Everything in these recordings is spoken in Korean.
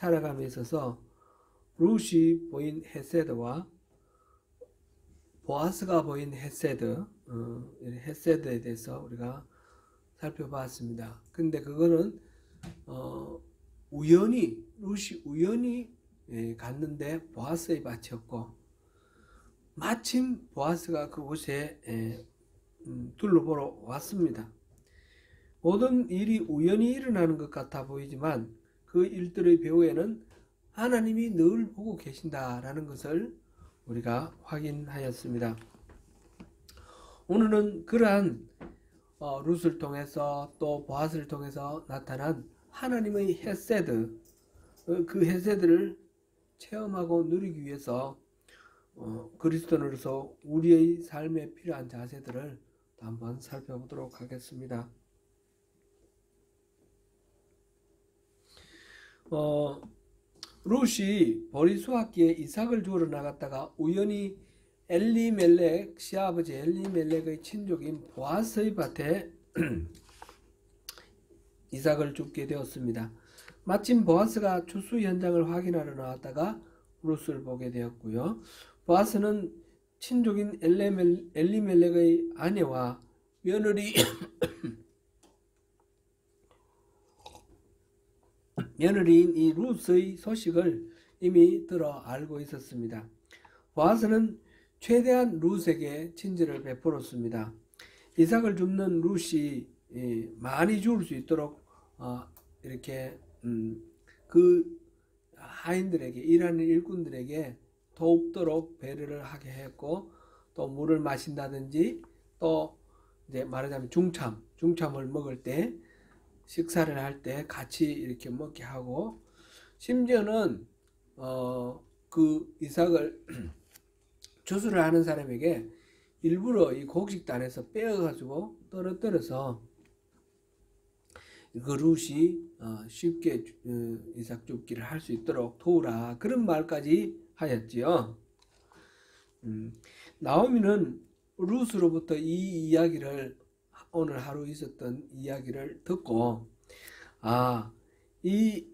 살아감에 있어서 룻이 보인 헤세드와 보아스가 보인 헤세드, 헤세드에 대해서 우리가 살펴봤습니다. 근데 그거는 룻이 우연히 갔는데 보아스의 밭이었고, 마침 보아스가 그곳에 둘러보러 왔습니다. 모든 일이 우연히 일어나는 것 같아 보이지만 그 일들의 배후에는 하나님이 늘 보고 계신다라는 것을 우리가 확인하였습니다. 오늘은 그러한 룻을 통해서 또 보아스를 통해서 나타난 하나님의 헤세드, 그 헤세드를 체험하고 누리기 위해서 그리스도인으로서 우리의 삶에 필요한 자세들을 한번 살펴보도록 하겠습니다. 룻이 보리수확기에 이삭을 주우러 나갔다가 우연히 엘리멜렉, 시아버지 엘리멜렉의 친족인 보아스의 밭에 이삭을 줍게 되었습니다. 마침 보아스가 추수 현장을 확인하러 나왔다가 룻을 보게 되었고요. 보아스는 친족인 엘리멜렉의 아내와 며느리인 이 룻의 소식을 이미 들어 알고 있었습니다. 보아스는 최대한 룻에게 친절을 베풀었습니다. 이삭을 줍는 룻이 많이 주울 수 있도록 이렇게 그 하인들에게, 일하는 일꾼들에게 돕도록 배려를 하게 했고, 또 물을 마신다든지, 또 이제 말하자면 중참을 먹을 때, 식사를 할 때 같이 이렇게 먹게 하고, 심지어는 그 이삭을 추수를 하는 사람에게 일부러 이 곡식단에서 빼어가지고 떨어뜨려서 그 룻이 쉽게 이삭 줍기를 할 수 있도록 도우라, 그런 말까지 하였지요. 나오미는 룻으로부터 이 이야기를, 오늘 하루 있었던 이야기를 듣고, 이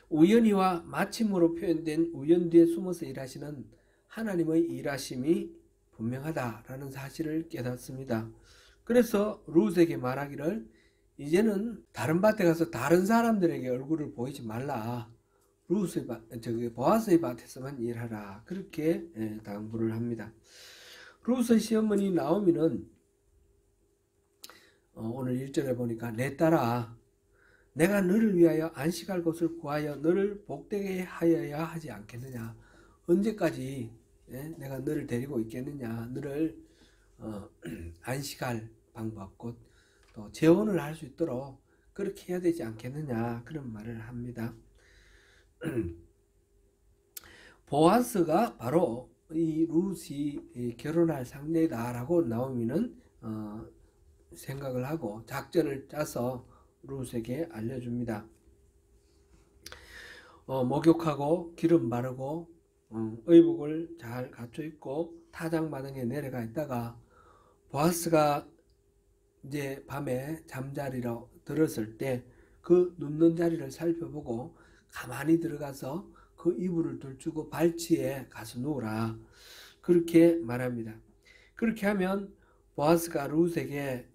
우연히와 마침으로 표현된 우연 뒤에 숨어서 일하시는 하나님의 일하심이 분명하다라는 사실을 깨닫습니다. 그래서 룻에게 말하기를, 이제는 다른 밭에 가서 다른 사람들에게 얼굴을 보이지 말라. 보아스의 밭에서만 일하라. 그렇게 당부를 합니다. 룻의 시어머니 나오미는 오늘 1절에 보니까, 내 딸아, 내가 너를 위하여 안식할 곳을 구하여 너를 복되게 하여야 하지 않겠느냐. 언제까지 내가 너를 데리고 있겠느냐. 너를 안식할 방법, 곧 또 재혼을 할 수 있도록 그렇게 해야 되지 않겠느냐, 그런 말을 합니다. 보아스가 바로 이 룻이 결혼할 상대다라고 나오미는 생각을 하고 작전을 짜서 룻에게 알려줍니다. 목욕하고 기름 바르고 의복을 잘 갖춰 입고 타작마당에 내려가 있다가 보아스가 이제 밤에 잠자리로 들었을 때 그 눕는 자리를 살펴보고 가만히 들어가서 그 이불을 들추고 발치에 가서 누우라, 그렇게 말합니다. 그렇게 하면 보아스가 룻에게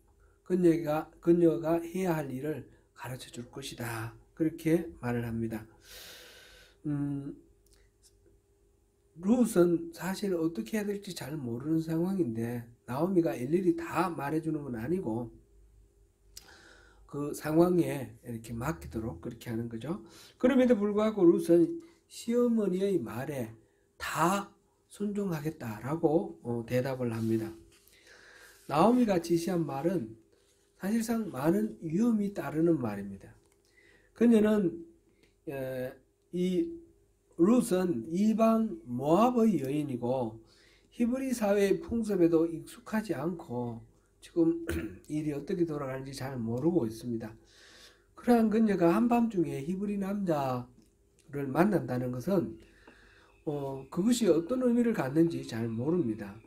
그녀가 해야 할 일을 가르쳐 줄 것이다, 그렇게 말을 합니다. 룻은 사실 어떻게 해야 될지 잘 모르는 상황인데 나오미가 일일이 다 말해주는 건 아니고 그 상황에 이렇게 맡기도록 그렇게 하는 거죠. 그럼에도 불구하고 룻은 시어머니의 말에 다 순종하겠다라고 대답을 합니다. 나오미가 지시한 말은 사실상 많은 위험이 따르는 말입니다. 그녀는 이 룻은 이방 모압의 여인이고 히브리 사회의 풍습에도 익숙하지 않고 지금 일이 어떻게 돌아가는지 잘 모르고 있습니다. 그러한 그녀가 한밤중에 히브리 남자를 만난다는 것은 그것이 어떤 의미를 갖는지 잘 모릅니다.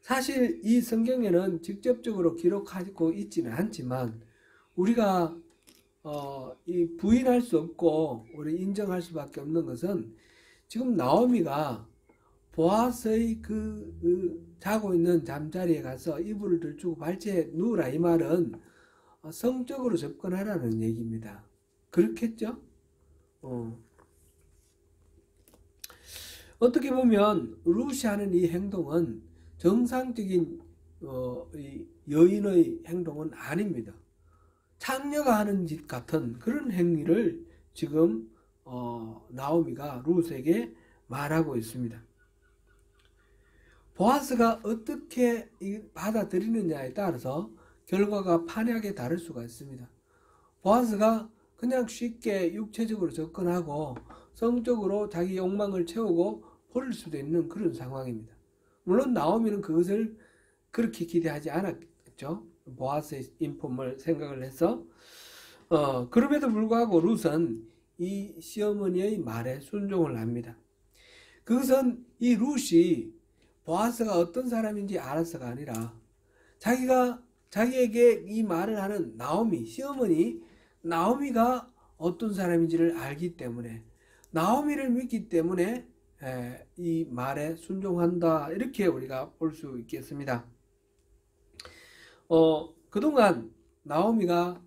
사실 이 성경에는 직접적으로 기록하고 있지는 않지만 우리가 이 부인할 수 없고 우리 인정할 수밖에 없는 것은 지금 나오미가 보아스의 그 자고 있는 잠자리에 가서 이불을 들추고 발치에 누우라 이 말은 성적으로 접근하라는 얘기입니다. 그렇겠죠? 어떻게 보면 루시 하는 이 행동은 정상적인 이 여인의 행동은 아닙니다. 창녀가 하는 짓 같은 그런 행위를 지금 나오미가 룻에게 말하고 있습니다. 보아스가 어떻게 받아들이느냐에 따라서 결과가 판이하게 다를 수가 있습니다. 보아스가 그냥 쉽게 육체적으로 접근하고 성적으로 자기 욕망을 채우고 버릴 수도 있는 그런 상황입니다. 물론 나오미는 그것을 그렇게 기대하지 않았겠죠. 보아스의 인품을 생각을 해서 그럼에도 불구하고 룻은 이 시어머니의 말에 순종을 합니다. 그것은 이 룻이 보아스가 어떤 사람인지 알아서가 아니라 자기에게 이 말을 하는 나오미, 시어머니 나오미가 어떤 사람인지를 알기 때문에 나오미를 믿기 때문에 이 말에 순종한다 이렇게 우리가 볼 수 있겠습니다. 그동안 나오미가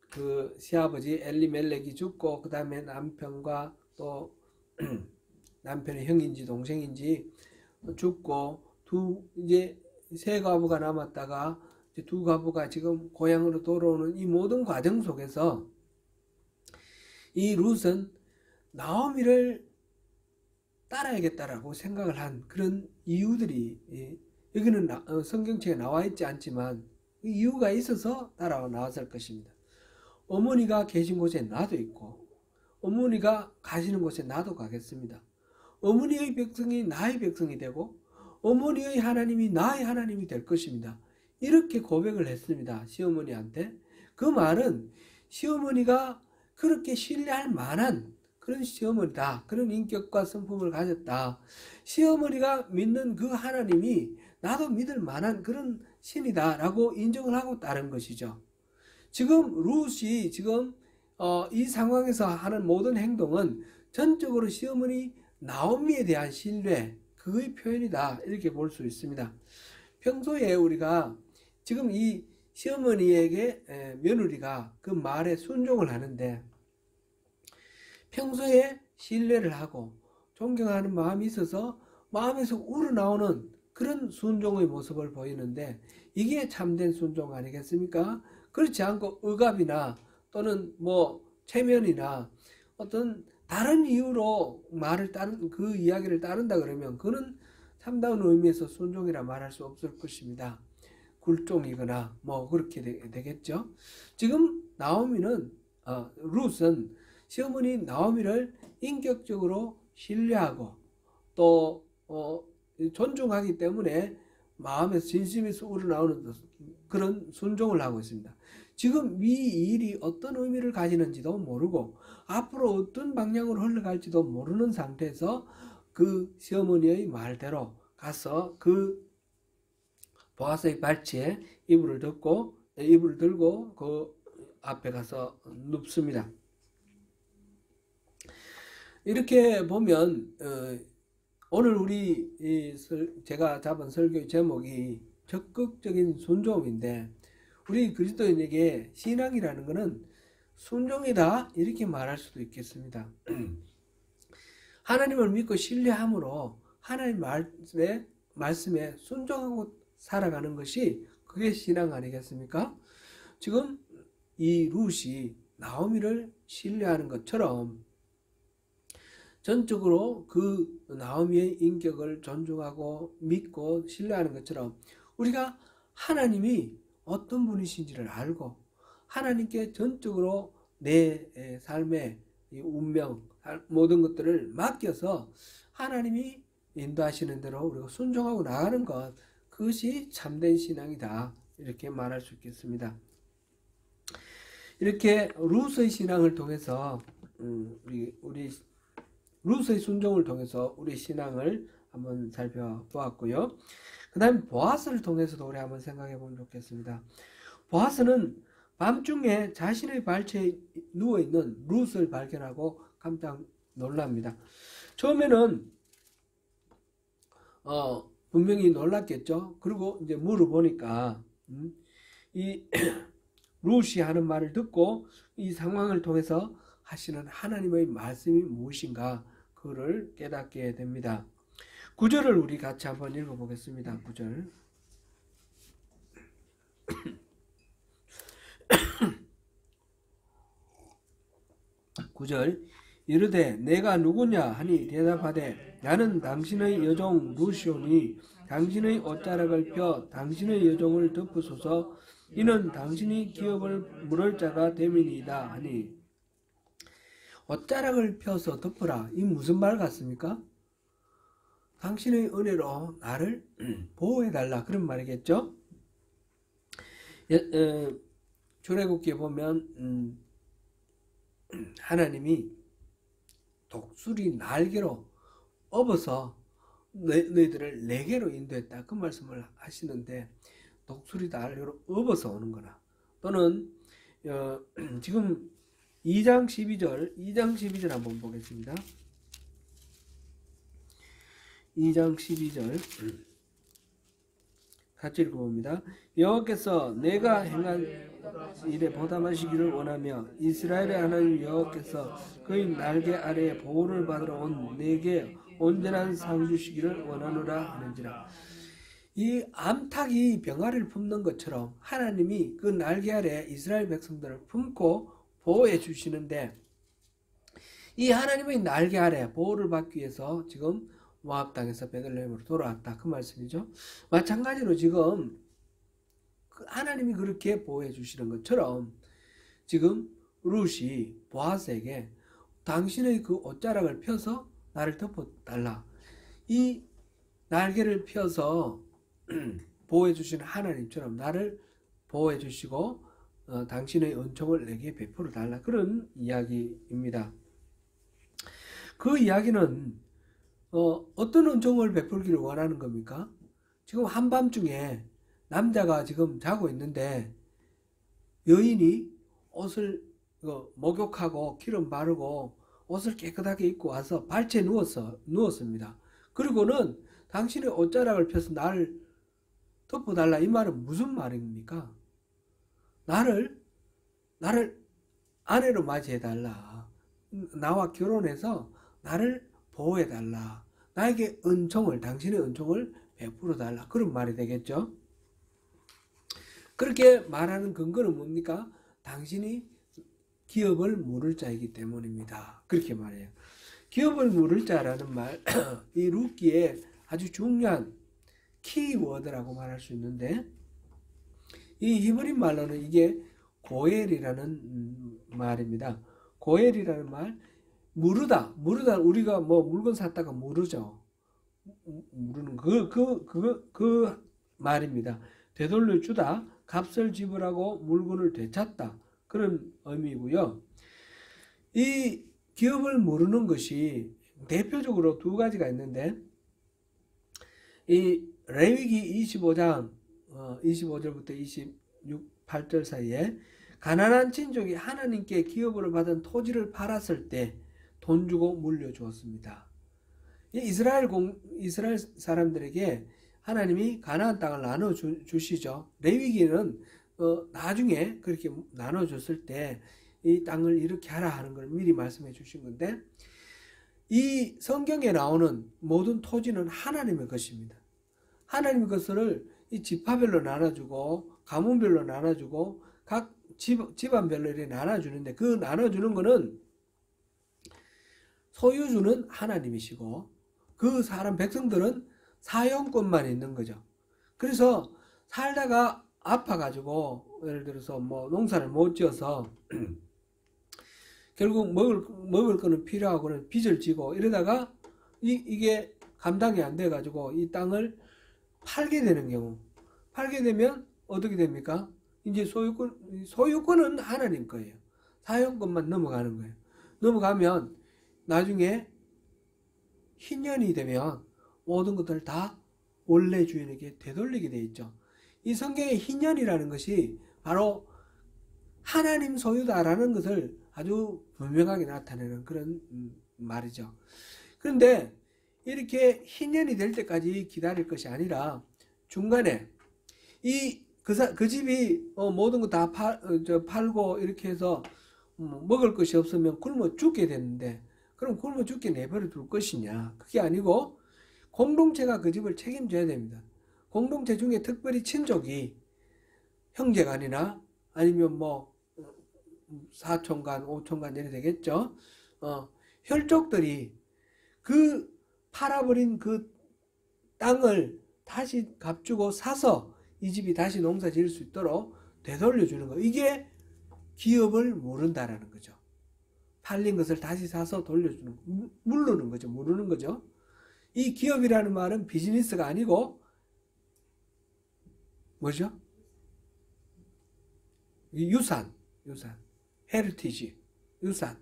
그 시아버지 엘리멜렉이 죽고 그 다음에 남편과 또 남편의 형인지 동생인지 죽고 이제 세 가부가 남았다가 이제 두 가부가 지금 고향으로 돌아오는 이 모든 과정 속에서 이 룻은 나오미를 따라야겠다라고 생각을 한 그런 이유들이 여기는 성경책에 나와 있지 않지만 이유가 있어서 따라 나왔을 것입니다. 어머니가 계신 곳에 나도 있고 어머니가 가시는 곳에 나도 가겠습니다. 어머니의 백성이 나의 백성이 되고 어머니의 하나님이 나의 하나님이 될 것입니다. 이렇게 고백을 했습니다. 시어머니한테. 그 말은 시어머니가 그렇게 신뢰할 만한 그런 시어머니다. 그런 인격과 성품을 가졌다. 시어머니가 믿는 그 하나님이 나도 믿을 만한 그런 신이다 라고 인정을 하고 따른 것이죠. 지금 룻이 지금 이 상황에서 하는 모든 행동은 전적으로 시어머니 나오미에 대한 신뢰 그의 표현이다 이렇게 볼 수 있습니다. 평소에 우리가 지금 이 시어머니에게 며느리가 그 말에 순종을 하는데 평소에 신뢰를 하고 존경하는 마음이 있어서 마음에서 우러나오는 그런 순종의 모습을 보이는데 이게 참된 순종 아니겠습니까? 그렇지 않고 억압이나 또는 뭐 체면이나 어떤 다른 이유로 그 이야기를 따른다 그러면 그는 참다운 의미에서 순종이라 말할 수 없을 것입니다. 굴종이거나 뭐 그렇게 되겠죠. 지금 나오미는 룻은 시어머니 나오미를 인격적으로 신뢰하고 또 존중하기 때문에 마음에서 진심에서 우러나오는 그런 순종을 하고 있습니다. 지금 이 일이 어떤 의미를 가지는지도 모르고 앞으로 어떤 방향으로 흘러갈지도 모르는 상태에서 그 시어머니의 말대로 가서 그 보아스의 발치에 이불을 들고 그 앞에 가서 눕습니다. 이렇게 보면 오늘 제가 잡은 설교의 제목이 적극적인 순종인데 우리 그리스도인에게 신앙이라는 것은 순종이다 이렇게 말할 수도 있겠습니다. 하나님을 믿고 신뢰함으로 하나님 말씀에 순종하고 살아가는 것이 그게 신앙 아니겠습니까? 지금 이 룻이 나오미를 신뢰하는 것처럼 전적으로 그 나오미의 인격을 존중하고 믿고 신뢰하는 것처럼 우리가 하나님이 어떤 분이신지를 알고 하나님께 전적으로 내 삶의 운명 모든 것들을 맡겨서 하나님이 인도하시는 대로 우리가 순종하고 나가는 것 그것이 참된 신앙이다 이렇게 말할 수 있겠습니다. 이렇게 룻의 신앙을 통해서 우리 룻의 순종을 통해서 우리 신앙을 한번 살펴보았고요. 그 다음에 보아스를 통해서도 우리 한번 생각해 보면 좋겠습니다. 보아스는 밤중에 자신의 발치에 누워있는 룻을 발견하고 깜짝 놀랍니다. 처음에는 분명히 놀랐겠죠. 그리고 이제 물어보니까 이 룻이 하는 말을 듣고 이 상황을 통해서 하시는 하나님의 말씀이 무엇인가 그를 깨닫게 됩니다. 9절을 우리 같이 한번 읽어보겠습니다. 9절. 9절. 이르되 내가 누구냐 하니 대답하되 나는 당신의 여종 루시오니 당신의 옷자락을 펴 당신의 여종을 덮으소서. 이는 당신이 기업을 물을 자가 됨이니이다 하니. 옷자락을 펴서 덮으라. 이 무슨 말 같습니까? 당신의 은혜로 나를 보호해달라 그런 말이겠죠. 출애굽기에 보면 하나님이 독수리 날개로 업어서 너희들을 내게로 인도했다 그 말씀을 하시는데, 독수리 날개로 업어서 오는 거나, 또는 지금 2장 12절 한번 보겠습니다. 2장 12절 같이 읽어봅니다. 여호와께서 내가 행한 일에 보담하시기를 원하며 이스라엘의 하나님 여호와께서 그의 날개 아래에 보호를 받으러 온 내게 온전한 상 주시기를 원하노라 하는지라. 이 암탉이 병아리를 품는 것처럼 하나님이 그 날개 아래 이스라엘 백성들을 품고 보호해 주시는데, 이 하나님의 날개 아래 보호를 받기 위해서 지금 모압 땅에서 베들레헴으로 돌아왔다 그 말씀이죠. 마찬가지로 지금 하나님이 그렇게 보호해 주시는 것처럼 지금 룻이 보아스에게 당신의 그 옷자락을 펴서 나를 덮어달라, 이 날개를 펴서 보호해 주시는 하나님처럼 나를 보호해 주시고 당신의 은총을 내게 베풀어 달라, 그런 이야기입니다. 그 이야기는 어떤 은총을 베풀기를 원하는 겁니까? 지금 한밤중에 남자가 지금 자고 있는데 여인이 옷을 목욕하고 기름 바르고 옷을 깨끗하게 입고 와서 발치에 누웠습니다. 그리고는 당신의 옷자락을 펴서 나를 덮어달라, 이 말은 무슨 말입니까? 나를 아내로 맞이해달라, 나와 결혼해서 나를 보호해달라, 나에게 당신의 은총을 베풀어달라, 그런 말이 되겠죠. 그렇게 말하는 근거는 뭡니까? 당신이 기업을 물을 자이기 때문입니다. 그렇게 말해요. 기업을 물을 자라는 말, 이 룻기에 아주 중요한 키워드라고 말할 수 있는데, 이 히브리 말로는 이게 고엘이라는 말입니다. 고엘이라는 말, 무르다 우리가 뭐 물건 샀다가 무르죠. 무르는 그 말입니다. 되돌려 주다, 값을 지불하고 물건을 되찾다, 그런 의미고요. 이 기업을 무르는 것이 대표적으로 두 가지가 있는데, 이 레위기 25장 25절부터 28절 사이에 가나안 친족이 하나님께 기업으로 받은 토지를 팔았을 때 돈 주고 물려주었습니다. 이스라엘 사람들에게 하나님이 가나안 땅을 나눠주시죠. 레위기는 나중에 그렇게 나눠줬을 때 이 땅을 이렇게 하라 하는 걸 미리 말씀해 주신 건데, 이 성경에 나오는 모든 토지는 하나님의 것입니다. 하나님의 것을 이 지파별로 나눠주고 가문별로 나눠주고 각 집안별로 이렇게 나눠주는데, 그 나눠주는 거는 소유주는 하나님이시고 그 사람 백성들은 사용권만 있는 거죠. 그래서 살다가 아파가지고 예를 들어서 뭐 농사를 못 지어서 결국 먹을 거는 필요하고는 빚을 지고 이러다가 이게 감당이 안 돼가지고 이 땅을 팔게 되는 경우, 팔게 되면 어떻게 됩니까? 이제 소유권은 하나님 거예요. 사용권만 넘어가는 거예요. 넘어가면 나중에 희년이 되면 모든 것들을 다 원래 주인에게 되돌리게 돼 있죠. 이 성경의 희년이라는 것이 바로 하나님 소유다라는 것을 아주 분명하게 나타내는 그런 말이죠. 그런데 이렇게 희년이 될 때까지 기다릴 것이 아니라 중간에 그 집이 모든 거 다 팔고 이렇게 해서 먹을 것이 없으면 굶어 죽게 되는데, 그럼 굶어 죽게 내버려 둘 것이냐? 그게 아니고 공동체가 그 집을 책임져야 됩니다. 공동체 중에 특별히 친족이 형제간이나 아니면 뭐 사촌간, 오촌간 이래 되겠죠. 혈족들이 그 팔아버린 그 땅을 다시 값주고 사서 이 집이 다시 농사 지을 수 있도록 되돌려주는 거. 이게 기업을 모른다라는 거죠. 팔린 것을 다시 사서 돌려주는 거. 물르는 거죠. 모르는 거죠. 이 기업이라는 말은 비즈니스가 아니고 뭐죠? 유산, 헤리티지, 유산.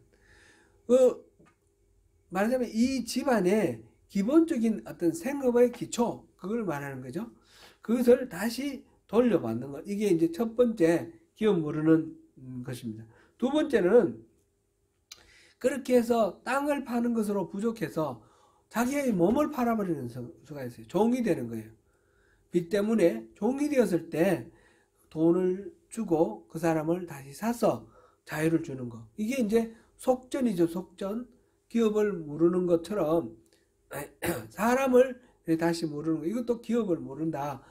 말하자면 이 집안의 기본적인 어떤 생업의 기초, 그걸 말하는 거죠. 그것을 다시 돌려받는 것. 이게 이제 첫 번째 기업 모르는 것입니다. 두 번째는 그렇게 해서 땅을 파는 것으로 부족해서 자기의 몸을 팔아버리는 수가 있어요. 종이 되는 거예요. 빚 때문에 종이 되었을 때 돈을 주고 그 사람을 다시 사서 자유를 주는 거. 이게 이제 속전이죠. 속전. 기업을 모르는 것처럼 사람을 다시 모르는 거. 이것도 기업을 모른다.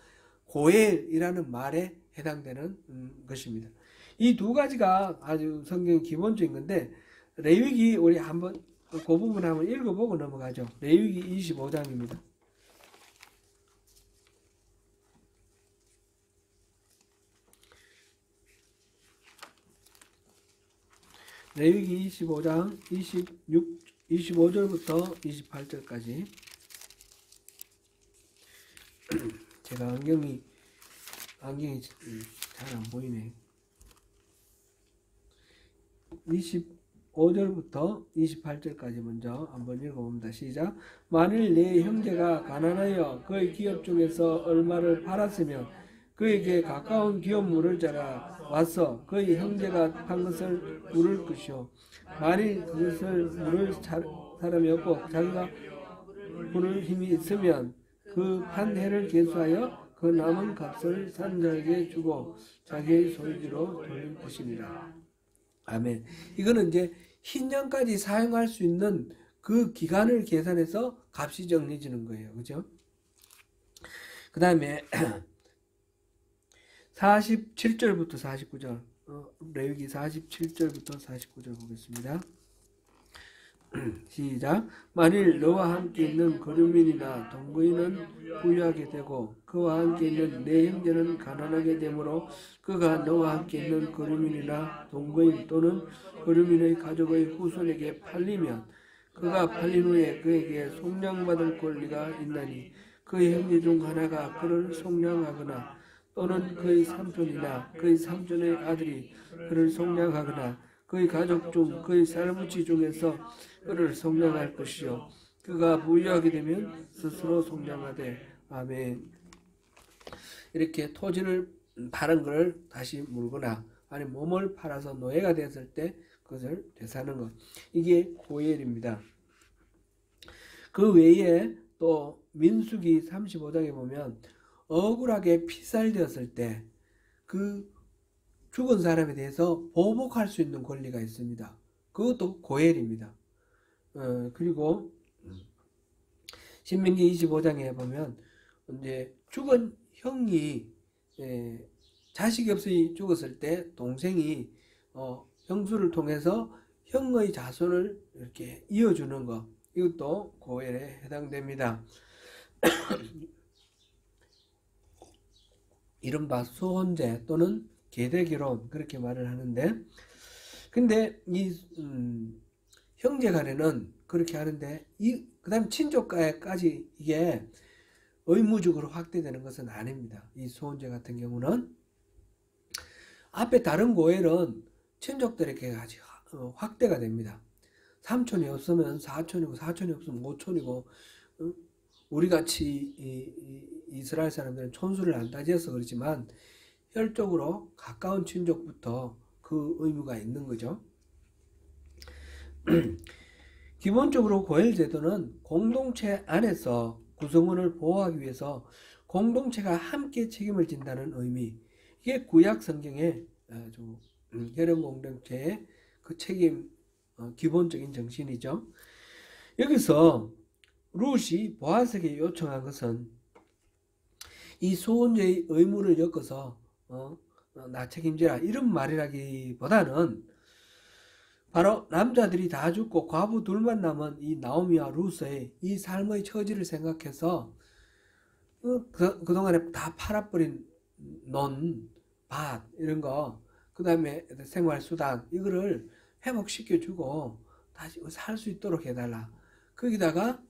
고엘이라는 말에 해당되는 것입니다. 이 두 가지가 아주 성경의 기본적인 건데, 레위기 우리 한번 그 부분 한번 읽어보고 넘어가죠. 레위기 25장입니다. 레위기 25장 25절부터 28절까지. 제가 안경이 잘 안 보이네. 25절부터 28절까지 먼저 한번 읽어봅니다. 시작. 만일 네 형제가 가난하여 그의 기업 중에서 얼마를 팔았으면 그에게 가까운 기업 물을 자라 와서 그의 형제가 판 것을 물을 것이요. 만일 그것을 물을 사람이 없고 자기가 물을 힘이 있으면 그 판 해를 계수하여 그 남은 값을 산 자에게 주고 자기의 소유지로 돌릴 것입니다. 아멘. 이거는 이제 흰년까지 사용할 수 있는 그 기간을 계산해서 값이 정해지는 거예요. 그죠? 그 다음에 47절부터 49절, 레위기 47절부터 49절 보겠습니다. 시작. 만일 너와 함께 있는 거류민이나 동거인은 부유하게 되고 그와 함께 있는 내 형제는 가난하게 되므로 그가 너와 함께 있는 거류민이나 동거인 또는 거류민의 가족의 후손에게 팔리면 그가 팔린 후에 그에게 속량받을 권리가 있나니 그의 형제 중 하나가 그를 속량하거나 또는 그의 삼촌이나 그의 삼촌의 아들이 그를 속량하거나 그의 가족 중 그의 쌀붙이 중에서 그를 속량할 것이요 그가 부유하게 되면 스스로 속량하되. 아멘. 이렇게 토지를 파는 것을 다시 물거나 아니면 몸을 팔아서 노예가 됐을 때 그것을 되사는 것, 이게 고엘입니다. 그 외에 또 민수기 35장에 보면 억울하게 피살되었을 때 그 죽은 사람에 대해서 보복할 수 있는 권리가 있습니다. 그것도 고엘입니다. 그리고 신명기 25장에 보면 이제 죽은 형이 자식이 없이 죽었을 때 동생이 형수를 통해서 형의 자손을 이렇게 이어주는 것, 이것도 고엘에 해당됩니다. 이른바 수혼제 또는 계대결혼, 그렇게 말을 하는데, 근데 이 형제간에는 그렇게 하는데 그 다음 친족간까지 이게 의무적으로 확대되는 것은 아닙니다. 이 수혼제 같은 경우는 앞에 다른 고엘은 친족들에게 아주 확대가 됩니다. 삼촌이 없으면 사촌이고 사촌이 없으면 오촌이고, 우리같이 이스라엘 사람들은 촌수를 안 따져서 그렇지만 혈족으로 가까운 친족부터 그 그 의무가 있는 거죠. 기본적으로 고엘 제도는 공동체 안에서 구성원을 보호하기 위해서 공동체가 함께 책임을 진다는 의미, 이게 구약 성경의 아주 혈연 공동체의 그 책임 기본적인 정신이죠. 여기서 룻이 보아스에게 요청한 것은 이 소원자의 의무를 엮어서 나 책임지라 이런 말이라기보다는 바로 남자들이 다 죽고 과부 둘만 남은 이 나오미와 룻의 이 삶의 처지를 생각해서 그동안에 다 팔아버린 논, 밭 이런 거, 그 다음에 생활수단 이거를 회복시켜주고 다시 살 수 있도록 해달라. 거기다가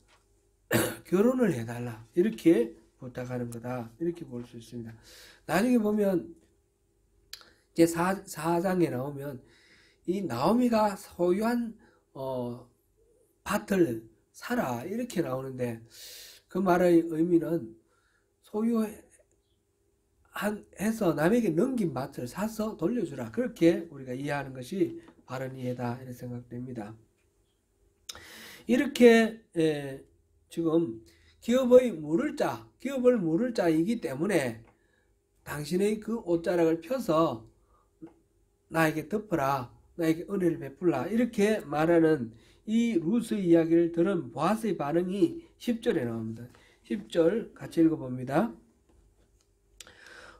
결혼을 해달라. 이렇게 부탁하는 거다. 이렇게 볼 수 있습니다. 나중에 보면 이제 4장에 나오면 이 나오미가 소유한 밭을 사라 이렇게 나오는데 그 말의 의미는 소유해서 남에게 넘긴 밭을 사서 돌려주라 그렇게 우리가 이해하는 것이 바른 이해다 이렇게 생각됩니다. 이렇게 지금 기업을 물을 자이기 때문에 당신의 그 옷자락을 펴서 나에게 덮어라, 나에게 은혜를 베풀라 이렇게 말하는 이 룻의 이야기를 들은 보아스의 반응이 10절에 나옵니다. 10절 같이 읽어봅니다.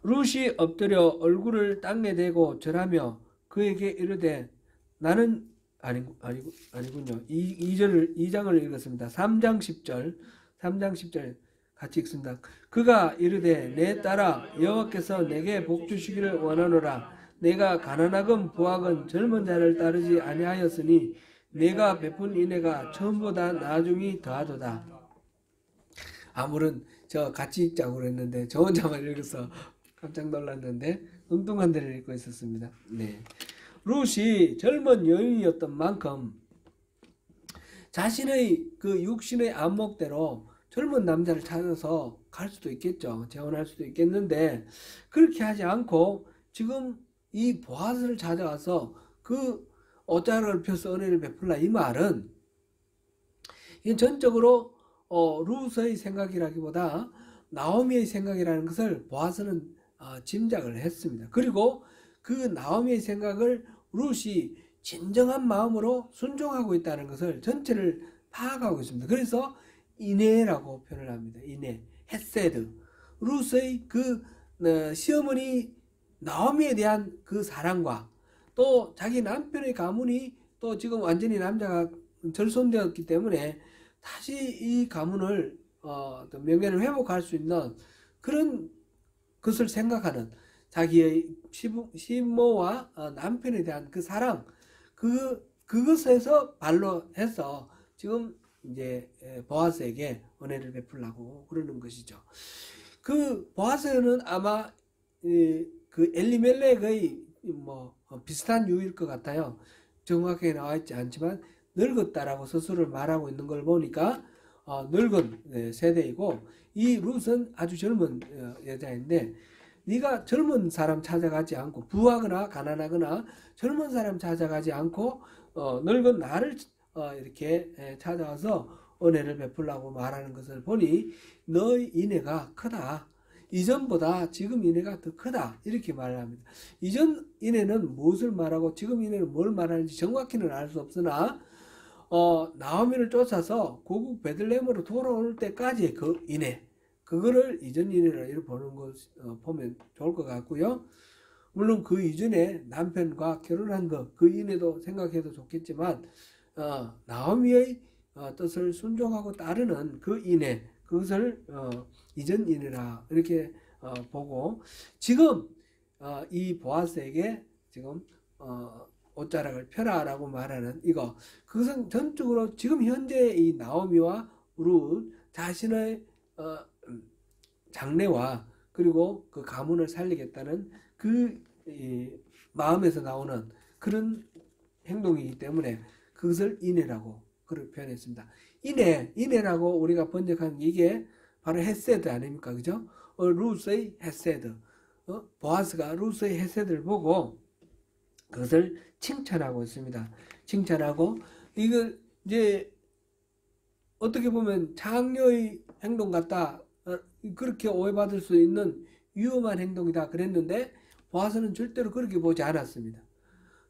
룻이 엎드려 얼굴을 땅에 대고 절하며 그에게 이르되 나는 아니군요. 2장을 읽었습니다. 3장 10절 같이 읽습니다. 그가 이르되 내 딸아 여호와께서 내게 복 주시기를 원하노라. 내가 가난하건 부하건 젊은 자를 따르지 아니하였으니 내가 베푼 인애가 처음보다 나중이 더하도다. 아무런 저 같이 읽자고 그랬는데 저 혼자만 읽어서 깜짝 놀랐는데 엉뚱한 데를 읽고 있었습니다. 네. 룻이 젊은 여인이었던 만큼 자신의 그 육신의 안목대로 젊은 남자를 찾아서 갈 수도 있겠죠. 재혼할 수도 있겠는데 그렇게 하지 않고 지금 이 보아스를 찾아와서 그 옷자락을 펴서 은혜를 베풀라 이 말은 이건 전적으로 룻의 생각이라기보다 나오미의 생각이라는 것을 보아스는 짐작을 했습니다. 그리고 그 나오미의 생각을 룻이 진정한 마음으로 순종하고 있다는 것을 전체를 파악하고 있습니다. 그래서 인애라고 표현을 합니다. 인애, 헤세드. 룻의 그 시어머니 나오미에 대한 그 사랑과 또 자기 남편의 가문이 또 지금 완전히 남자가 절손되었기 때문에 다시 이 가문을 명예를 회복할 수 있는 그런 것을 생각하는 자기의 시모와 남편에 대한 그 사랑 그것에서 발로 해서 지금 이제 보아스에게 은혜를 베풀라고 그러는 것이죠. 그 보아스는 아마 그 엘리멜렉의 뭐 비슷한 유일 것 같아요. 정확하게 나와 있지 않지만 늙었다라고 스스로를 말하고 있는 걸 보니까 늙은 세대이고 이 룻은 아주 젊은 여자인데 네가 젊은 사람 찾아가지 않고 부하거나 가난하거나 젊은 사람 찾아가지 않고 늙은 나를 이렇게 찾아와서 은혜를 베풀라고 말하는 것을 보니 너의 인애가 크다. 이전보다 지금 인애가 더 크다. 이렇게 말을 합니다. 이전 인애는 무엇을 말하고 지금 인애는 뭘 말하는지 정확히는 알 수 없으나 나오미를 쫓아서 고국 베들레헴으로 돌아올 때까지의 그 인애 그거를 이전 인애라 이렇게 보는 것 보면 좋을 것 같고요. 물론 그 이전에 남편과 결혼한 것 그 인애도 생각해도 좋겠지만 나오미의 뜻을 순종하고 따르는 그 인애 그것을 이전 인애라 이렇게 보고 지금 이 보아스에게 지금 옷자락을 펴라라고 말하는 이거 그것은 전적으로 지금 현재 이 나오미와 룻 자신의 장래와 그리고 그 가문을 살리겠다는 그 마음에서 나오는 그런 행동이기 때문에 그것을 인애라고 그렇게 표현했습니다. 인애라고 우리가 번역한 이게 바로 헤세드 아닙니까? 그죠? 룻의 헤세드. 보아스가 룻의 헤세드를 보고 그것을 칭찬하고 있습니다. 칭찬하고 이걸 이제 어떻게 보면 장녀의 행동 같다, 그렇게 오해받을 수 있는 위험한 행동이다 그랬는데 보아스는 절대로 그렇게 보지 않았습니다.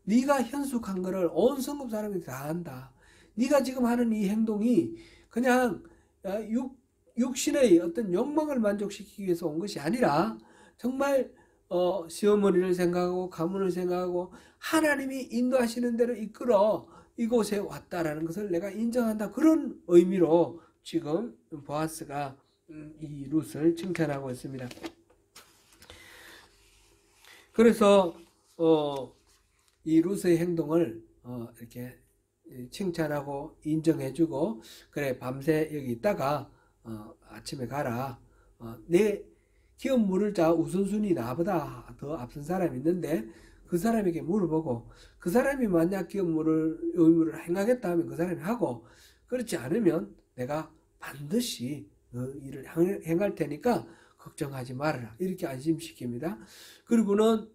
네가 현숙한 거를 온 성읍 사람이 다 안다. 네가 지금 하는 이 행동이 그냥 육신의 어떤 욕망을 만족시키기 위해서 온 것이 아니라 정말 시어머니를 생각하고 가문을 생각하고 하나님이 인도하시는 대로 이끌어 이곳에 왔다라는 것을 내가 인정한다. 그런 의미로 지금 보아스가 이 룻을 칭찬하고 있습니다. 그래서 이 룻의 행동을 이렇게 칭찬하고 인정해주고, 그래 밤새 여기 있다가 아침에 가라. 내 기업 물을 자 우선순위 나보다 더 앞선 사람이 있는데 그 사람에게 물어보고, 그 사람이 만약 기업 물을 의무를 행하겠다 하면 그 사람이 하고, 그렇지 않으면 내가 반드시 그 일을 행할 테니까 걱정하지 말아라. 이렇게 안심시킵니다. 그리고는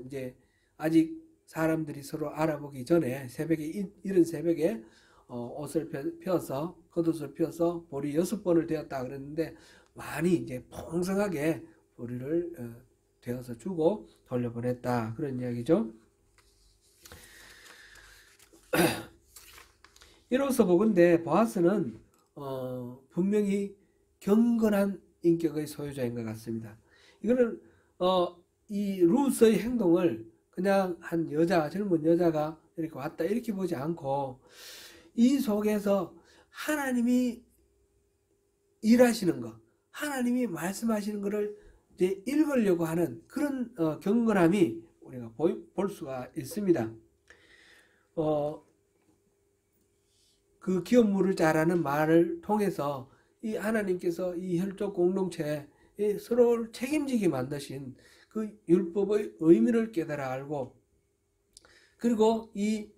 이제 아직 사람들이 서로 알아보기 전에 새벽에, 이른 새벽에 옷을 펴서 겉옷을 펴서 보리 6번을 되었다 그랬는데 많이 이제 풍성하게 보리를 되어서 주고 돌려보냈다, 그런 이야기죠. 이로써 보건대 보아스는 분명히 경건한 인격의 소유자인 것 같습니다. 이거는 이 룻의 행동을 그냥 한 여자, 젊은 여자가 이렇게 왔다 이렇게 보지 않고 이 속에서 하나님이 일하시는 것, 하나님이 말씀하시는 것을 이제 읽으려고 하는 그런 경건함이 우리가 볼 수가 있습니다. 그 기업 물을 자라는 말을 통해서 이 하나님께서 이 혈족 공동체에 서로를 책임지게 만드신 그 율법의 의미를 깨달아 알고, 그리고 이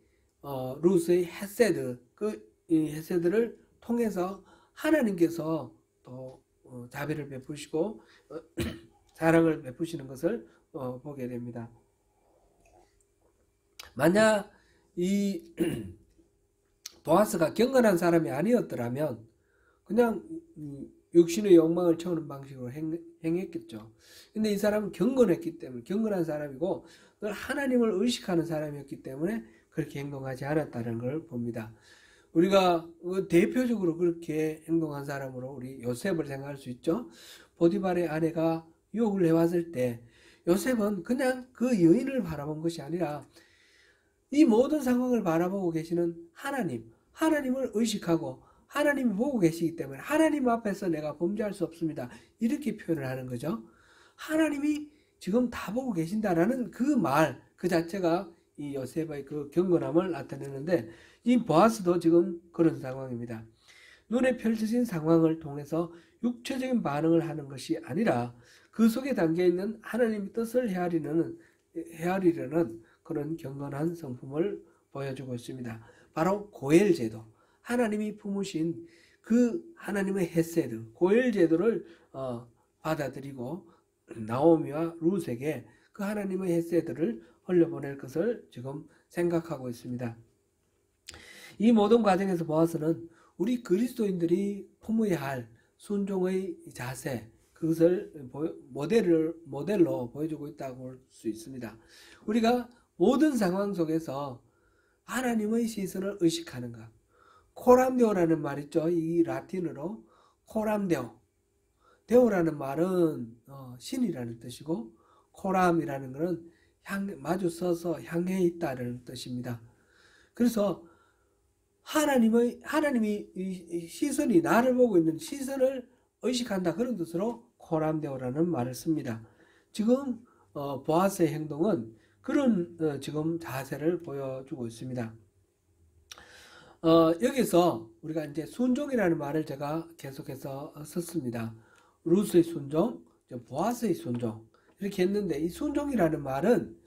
룻의 헤세드, 이 헤세드를 통해서 하나님께서 또 자비를 베푸시고 사랑을 베푸시는 것을 보게 됩니다. 만약 이 보아스가 경건한 사람이 아니었더라면 그냥 육신의 욕망을 채우는 방식으로 행했겠죠. 근데 이 사람은 경건했기 때문에, 경건한 사람이고 늘 하나님을 의식하는 사람이었기 때문에 그렇게 행동하지 않았다는 걸 봅니다. 우리가 대표적으로 그렇게 행동한 사람으로 우리 요셉을 생각할 수 있죠. 보디발의 아내가 유혹을 해왔을 때 요셉은 그냥 그 여인을 바라본 것이 아니라 이 모든 상황을 바라보고 계시는 하나님을 의식하고 하나님이 보고 계시기 때문에 하나님 앞에서 내가 범죄할 수 없습니다, 이렇게 표현을 하는 거죠. 하나님이 지금 다 보고 계신다라는 그 말 그 자체가 이 요셉의 그 경건함을 나타내는데, 이 보아스도 지금 그런 상황입니다. 눈에 펼쳐진 상황을 통해서 육체적인 반응을 하는 것이 아니라 그 속에 담겨있는 하나님의 뜻을 헤아리려는 그런 경건한 성품을 보여주고 있습니다. 바로 고엘제도, 하나님이 품으신 그 하나님의 헤세드, 고엘제도를 받아들이고 나오미와 룻에게 그 하나님의 헤세드를 흘려보낼 것을 지금 생각하고 있습니다. 이 모든 과정에서 보아스는 우리 그리스도인들이 품어야 할 순종의 자세, 그것을 모델로 보여주고 있다고 볼 수 있습니다. 우리가 모든 상황 속에서 하나님의 시선을 의식하는 것, 코람데오라는 말 있죠. 이 라틴어로 코람데오, 데오라는 말은 신이라는 뜻이고 코람이라는 것은 마주 서서 향해 있다는 뜻입니다. 그래서 하나님이 시선이, 나를 보고 있는 시선을 의식한다, 그런 뜻으로 코람데오라는 말을 씁니다. 지금 보아스의 행동은 그런 지금 자세를 보여주고 있습니다. 여기서 우리가 이제 순종이라는 말을 제가 계속해서 썼습니다. 룻의 순종, 보아스의 순종, 이렇게 했는데 이 순종이라는 말은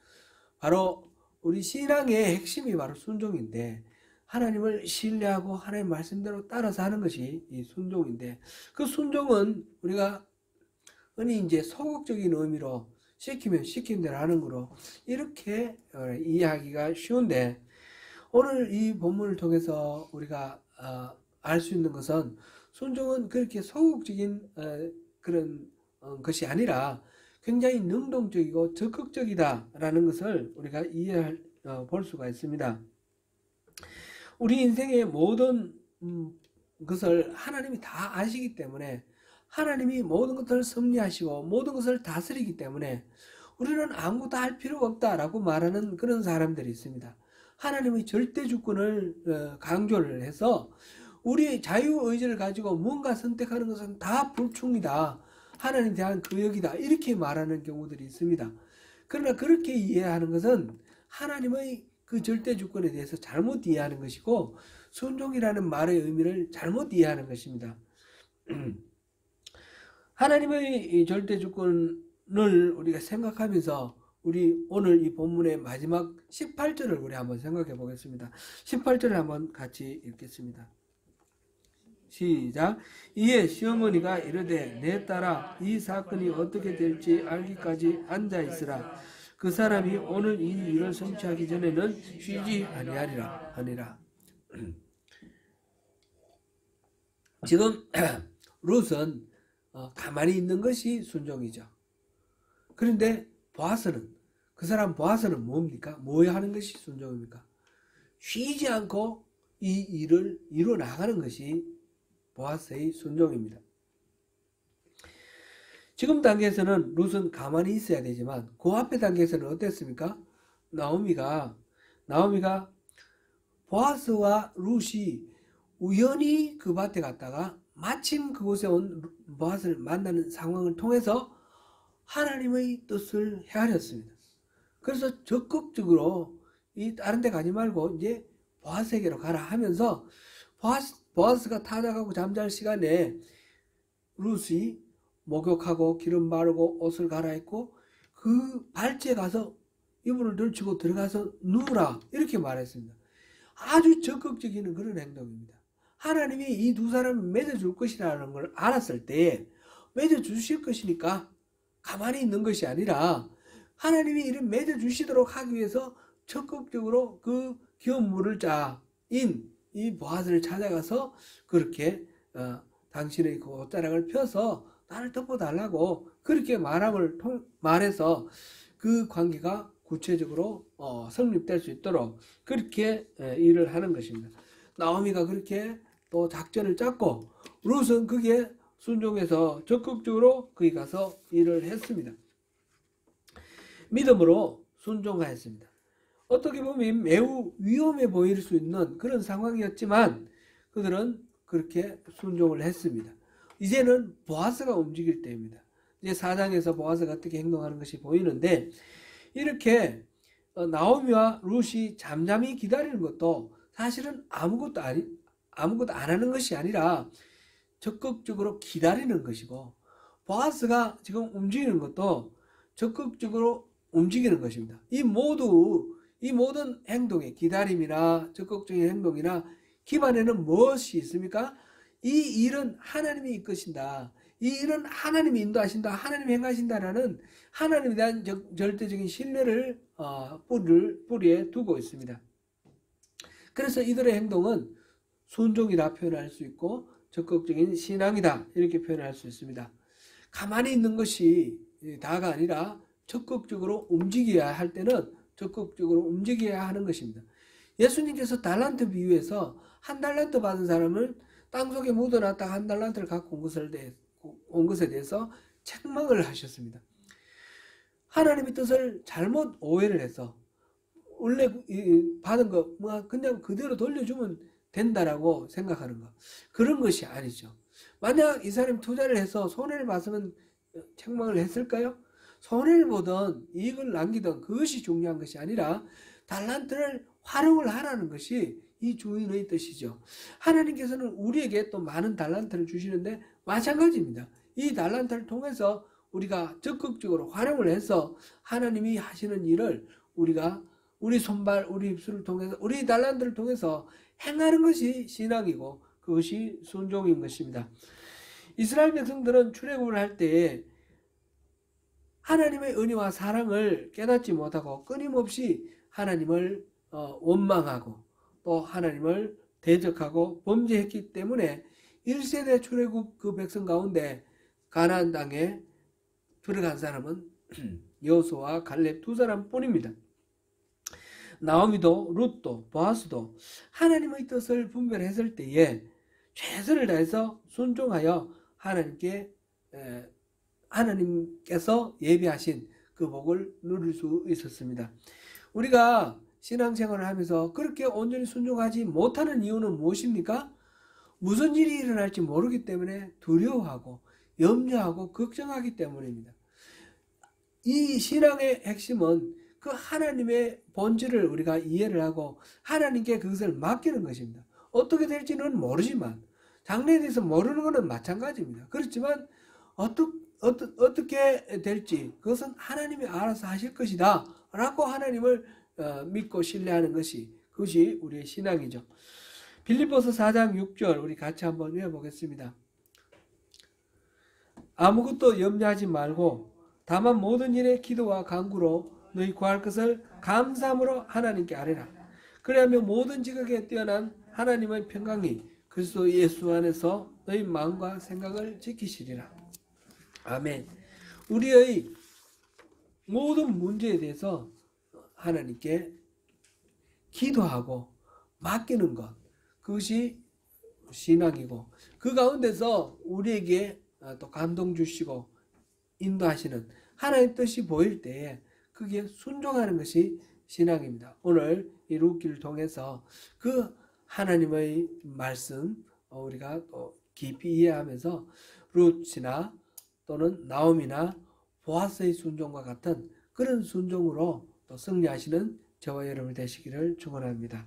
바로 우리 신앙의 핵심이 바로 순종인데, 하나님을 신뢰하고 하나님 말씀대로 따라서 하는 것이 이 순종인데, 그 순종은 우리가 흔히 이제 소극적인 의미로 시키면 시킨 대로 하는 거로 이렇게 이해하기가 쉬운데, 오늘 이 본문을 통해서 우리가 알 수 있는 것은 순종은 그렇게 소극적인 그런 것이 아니라 굉장히 능동적이고 적극적이다라는 것을 우리가 볼 수가 있습니다. 우리 인생의 모든 것을 하나님이 다 아시기 때문에, 하나님이 모든 것을 섭리하시고 모든 것을 다스리기 때문에 우리는 아무것도 할 필요가 없다라고 말하는 그런 사람들이 있습니다. 하나님의 절대 주권을 강조를 해서 우리의 자유의지를 가지고 뭔가 선택하는 것은 다 불충이다, 하나님에 대한 거역이다, 이렇게 말하는 경우들이 있습니다. 그러나 그렇게 이해하는 것은 하나님의 그 절대 주권에 대해서 잘못 이해하는 것이고, 순종이라는 말의 의미를 잘못 이해하는 것입니다. 하나님의 절대 주권을 우리가 생각하면서 우리 오늘 이 본문의 마지막 18절을 우리 한번 생각해 보겠습니다. 18절을 한번 같이 읽겠습니다. 시작. 이에 시어머니가 이르되 내 딸아, 이 사건이 어떻게 될지 알기까지 앉아 있으라. 그 사람이 오늘 이 일을 성취하기 전에는 쉬지 아니하리라. 지금 룻은 가만히 있는 것이 순종이죠. 그런데 그 사람 보아스는 뭡니까? 뭐 하는 것이 순종입니까? 쉬지 않고 이 일을 이뤄 나가는 것이 보아스의 순종입니다. 지금 단계에서는 룻은 가만히 있어야 되지만 그 앞에 단계에서는 어땠습니까? 나오미가 보아스와 룻이 우연히 그 밭에 갔다가 마침 그곳에 온 보아스를 만나는 상황을 통해서 하나님의 뜻을 헤아렸습니다. 그래서 적극적으로 다른 데 가지 말고 이제 보아스에게로 가라 하면서, 보아스가 타작하고 잠잘 시간에 룻이 목욕하고 기름 바르고 옷을 갈아입고 그 발치에 가서 이불을 들치고 들어가서 누우라, 이렇게 말했습니다. 아주 적극적인 그런 행동입니다. 하나님이 이 두 사람을 맺어줄 것이라는 걸 알았을 때 맺어주실 것이니까 가만히 있는 것이 아니라, 하나님이 이를 맺어주시도록 하기 위해서 적극적으로 그 귀여운 물을 자인 이 보아스를 찾아가서 그렇게 당신의 그 옷자락을 펴서 나를 덮어달라고 그렇게 말해서 그 관계가 구체적으로 성립될 수 있도록 그렇게 일을 하는 것입니다. 나오미가 그렇게 또 작전을 짰고, 룻은 그게 순종해서 적극적으로 거기 가서 일을 했습니다. 믿음으로 순종하였습니다. 어떻게 보면 매우 위험해 보일 수 있는 그런 상황이었지만 그들은 그렇게 순종을 했습니다. 이제는 보아스가 움직일 때입니다. 이제 4장에서 보아스가 어떻게 행동하는 것이 보이는데, 이렇게 나오미와 룻이 잠잠히 기다리는 것도 사실은 아무것도 안 하는 것이 아니라 적극적으로 기다리는 것이고, 보아스가 지금 움직이는 것도 적극적으로 움직이는 것입니다. 이 모든 행동의 기다림이나 적극적인 행동이나 기반에는 무엇이 있습니까? 이 일은 하나님이 이끄신다, 이 일은 하나님이 인도하신다, 하나님이 행하신다라는 하나님에 대한 절대적인 신뢰를 뿌리에 두고 있습니다. 그래서 이들의 행동은 순종이라 표현할 수 있고 적극적인 신앙이다, 이렇게 표현할 수 있습니다. 가만히 있는 것이 다가 아니라 적극적으로 움직여야 할 때는 적극적으로 움직여야 하는 것입니다. 예수님께서 달란트 비유에서 한 달란트 받은 사람을 땅속에 묻어놨다가 한 달란트를 갖고 온 것에 대해서 책망을 하셨습니다. 하나님의 뜻을 잘못 오해를 해서 원래 받은 거 그냥 그대로 돌려주면 된다라고 생각하는 거, 그런 것이 아니죠. 만약 이 사람이 투자를 해서 손해를 봤으면 책망을 했을까요? 손해를 보든 이익을 남기든 그것이 중요한 것이 아니라 달란트를 활용을 하라는 것이 이 주인의 뜻이죠. 하나님께서는 우리에게 또 많은 달란트를 주시는데 마찬가지입니다. 이 달란트를 통해서 우리가 적극적으로 활용을 해서 하나님이 하시는 일을 우리가 우리 손발, 우리 입술을 통해서, 우리 달란트를 통해서 행하는 것이 신앙이고 그것이 순종인 것입니다. 이스라엘 백성들은 출애굽을 할 때에 하나님의 은혜와 사랑을 깨닫지 못하고 끊임없이 하나님을 원망하고 또 하나님을 대적하고 범죄했기 때문에 1세대 출애굽 그 백성 가운데 가나안 땅에 들어간 사람은 여호수아와 갈렙 두 사람뿐입니다. 나오미도 룻도 보아스도 하나님의 뜻을 분별했을 때에 최선을 다해서 순종하여 하나님께서 예비하신 그 복을 누릴 수 있었습니다. 우리가 신앙생활을 하면서 그렇게 온전히 순종하지 못하는 이유는 무엇입니까? 무슨 일이 일어날지 모르기 때문에 두려워하고 염려하고 걱정하기 때문입니다. 이 신앙의 핵심은 그 하나님의 본질을 우리가 이해를 하고 하나님께 그것을 맡기는 것입니다. 어떻게 될지는 모르지만 장래에 대해서 모르는 것은 마찬가지입니다. 그렇지만 어떻게 될지 그것은 하나님이 알아서 하실 것이다 라고 하나님을 믿고 신뢰하는 그것이 우리의 신앙이죠. 빌립보서 4장 6절 우리 같이 한번 외워보겠습니다. 아무것도 염려하지 말고 다만 모든 일에 기도와 간구로 너희 구할 것을 감사함으로 하나님께 아뢰라. 그리하면 모든 지각에 뛰어난 하나님의 평강이 그리스도 예수 안에서 너희 마음과 생각을 지키시리라. 아멘. 우리의 모든 문제에 대해서 하나님께 기도하고 맡기는 것, 그것이 신앙이고 그 가운데서 우리에게 또 감동 주시고 인도하시는 하나님의 뜻이 보일 때에 그게 순종하는 것이 신앙입니다. 오늘 이 룻기를 통해서 그 하나님의 말씀 우리가 또 깊이 이해하면서 룻이나 또는 나오미나 보아스의 순종과 같은 그런 순종으로 또 승리하시는 저와 여러분 되시기를 축원합니다.